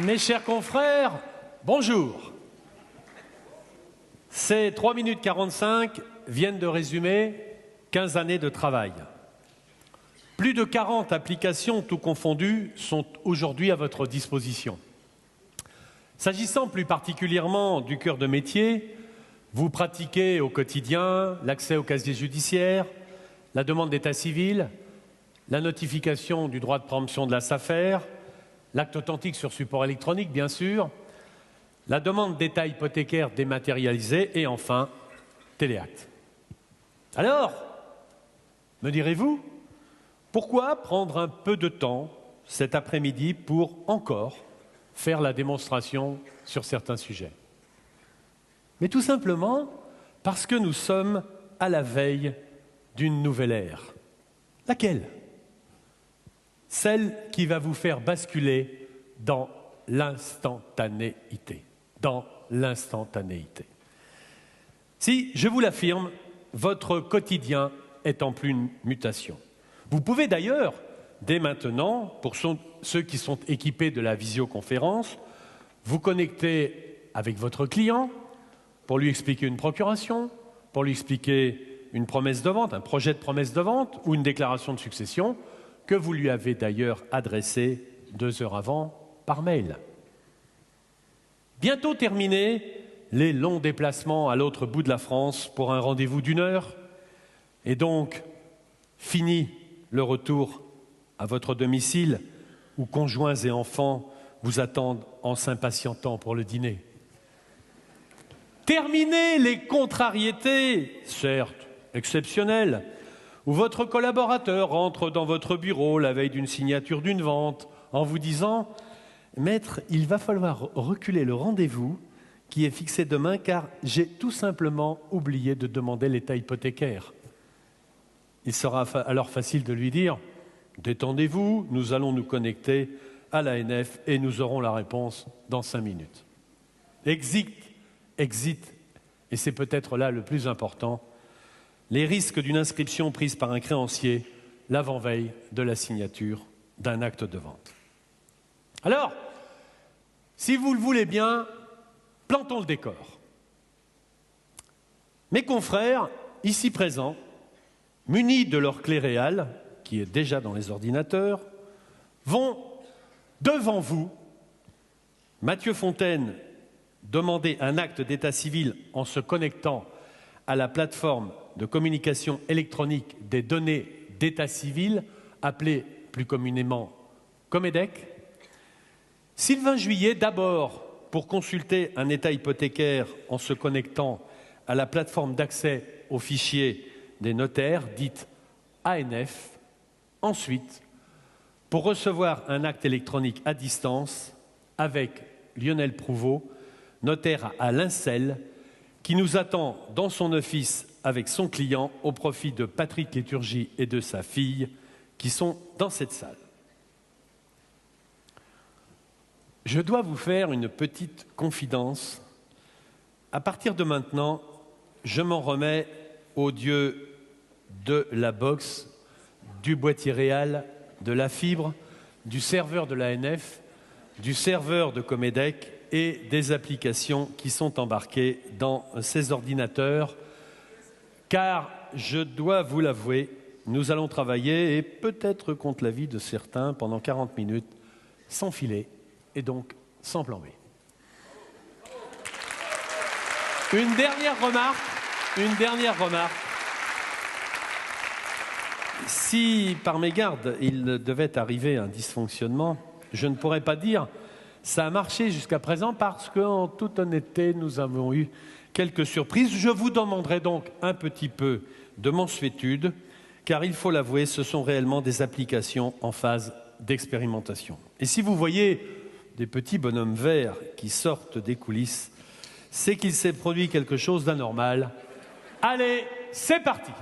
Mes chers confrères, bonjour. Ces 3 minutes 45 viennent de résumer 15 années de travail. Plus de 40 applications, tout confondues, sont aujourd'hui à votre disposition. S'agissant plus particulièrement du cœur de métier, vous pratiquez au quotidien l'accès au casier judiciaire, la demande d'état civil, la notification du droit de préemption de la SAFER, l'acte authentique sur support électronique, bien sûr, la demande d'état hypothécaire dématérialisé et enfin, Téléacte. Alors, me direz-vous, pourquoi prendre un peu de temps cet après-midi pour encore faire la démonstration sur certains sujets? Mais tout simplement parce que nous sommes à la veille d'une nouvelle ère. Laquelle? Celle qui va vous faire basculer dans l'instantanéité. Dans l'instantanéité. Si, je vous l'affirme, votre quotidien est en pleine mutation. Vous pouvez d'ailleurs, dès maintenant, pour ceux qui sont équipés de la visioconférence, vous connecter avec votre client pour lui expliquer une procuration, pour lui expliquer une promesse de vente, un projet de promesse de vente ou une déclaration de succession que vous lui avez d'ailleurs adressé 2 heures avant par mail. Bientôt terminés les longs déplacements à l'autre bout de la France pour un rendez-vous d'1 heure et donc fini le retour à votre domicile où conjoints et enfants vous attendent en s'impatientant pour le dîner. Terminez les contrariétés, certes exceptionnelles, où votre collaborateur rentre dans votre bureau la veille d'une signature d'une vente en vous disant « Maître, il va falloir reculer le rendez-vous qui est fixé demain car j'ai tout simplement oublié de demander l'état hypothécaire. » Il sera alors facile de lui dire « Détendez-vous, nous allons nous connecter à l'ANF et nous aurons la réponse dans 5 minutes. » Exit, et c'est peut-être là le plus important, les risques d'une inscription prise par un créancier l'avant-veille de la signature d'un acte de vente. Alors, si vous le voulez bien, plantons le décor. Mes confrères, ici présents, munis de leur clé réale, qui est déjà dans les ordinateurs, vont, devant vous, Mathieu Fontaine, demander un acte d'état civil en se connectant à la plateforme de communication électronique des données d'état civil, appelée plus communément Comedec. Sylvain Juillet, d'abord, pour consulter un état hypothécaire en se connectant à la plateforme d'accès aux fichiers des notaires, dite ANF. Ensuite, pour recevoir un acte électronique à distance avec Lionel Prouveau, notaire à Lincel, qui nous attend dans son office avec son client au profit de Patrick Léturgie et de sa fille qui sont dans cette salle. Je dois vous faire une petite confidence. À partir de maintenant, je m'en remets au dieu de la box, du boîtier réal, de la fibre, du serveur de l'ANF, du serveur de Comedec et des applications qui sont embarquées dans ces ordinateurs. Car, je dois vous l'avouer, nous allons travailler, et peut-être contre l'avis de certains, pendant 40 minutes, sans filet, et donc sans plan B. Une dernière remarque. Si, par mégarde, il devait arriver un dysfonctionnement, je ne pourrais pas dire « ça a marché jusqu'à présent » parce qu'en toute honnêteté, nous avons eu quelques surprises. Je vous demanderai donc un petit peu de mansuétude, car il faut l'avouer, ce sont réellement des applications en phase d'expérimentation. Et si vous voyez des petits bonhommes verts qui sortent des coulisses, c'est qu'il s'est produit quelque chose d'anormal. Allez, c'est parti!